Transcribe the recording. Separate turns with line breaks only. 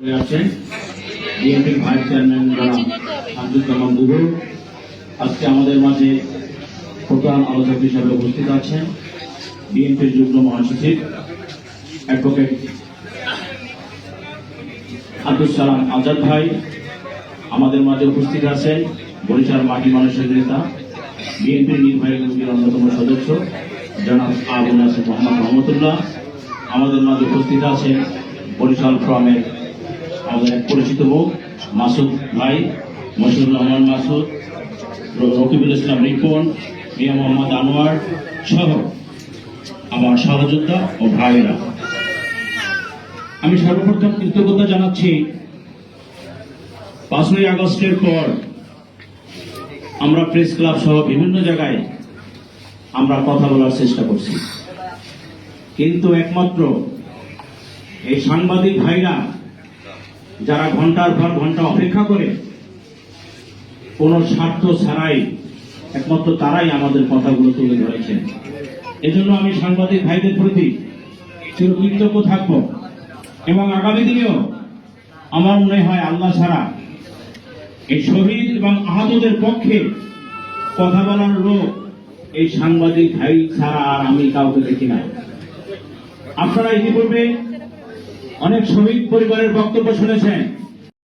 আছেন বিএনপির vice chairman আব্দুজ্জামান Bubul. আজকে আমাদের মাঝে প্রধান আলোচক হিসাবে উপস্থিত আছেন বিএনপির যুগ্ম মহাসচিব অ্যাডভোকেট আব্দুল সালাম আজাদ ভাই। আমাদের মাঝে উপস্থিত আছেন বরিশাল মাটি মানুষের নেতা বিএনপির নির্বাহী কমিটির অন্যতম সদস্য জনাব আবু নাসির মোহাম্মদ রহমতুল্লাহ। আমাদের মাঝে উপস্থিত আছেন বরিশাল ফ্রমের আমাদের এক পরিচিত মুখ মাসুদ ভাই, মশিউর রহমান মাসুদ, রকিবুল ইসলাম রিপন, মিয়া মোহাম্মদ আনোয়ার সহ আমার সহযোদ্ধা ও ভাইয়েরা। আমি সর্বপ্রথম কৃতজ্ঞতা জানাচ্ছি 5ই আগস্টের পর আমরা প্রেস ক্লাব সহ বিভিন্ন জায়গায় আমরা কথা বলার চেষ্টা করছি, কিন্তু একমাত্র এই সাংবাদিক ভাইরা যারা ঘন্টার পর ঘন্টা অপেক্ষা করে কোন স্বার্থ ছাড়াই একমাত্র তারাই আমাদের কথাগুলো তুলে ধরেছেন। এজন্য আমি সাংবাদিক ভাইদের প্রতি চিরকৃতজ্ঞ থাকব এবং আগামী দিনেও আমার মনে হয় আল্লাহ ছাড়া এই শহীদ এবং আহতদের পক্ষে কথা বলার লোক এই সাংবাদিক ভাই ছাড়া আর আমি কাউকে দেখি না। আপনারা ইতিপূর্বে অনেক শহীদ পরিবারের বক্তব্য শুনেছেন।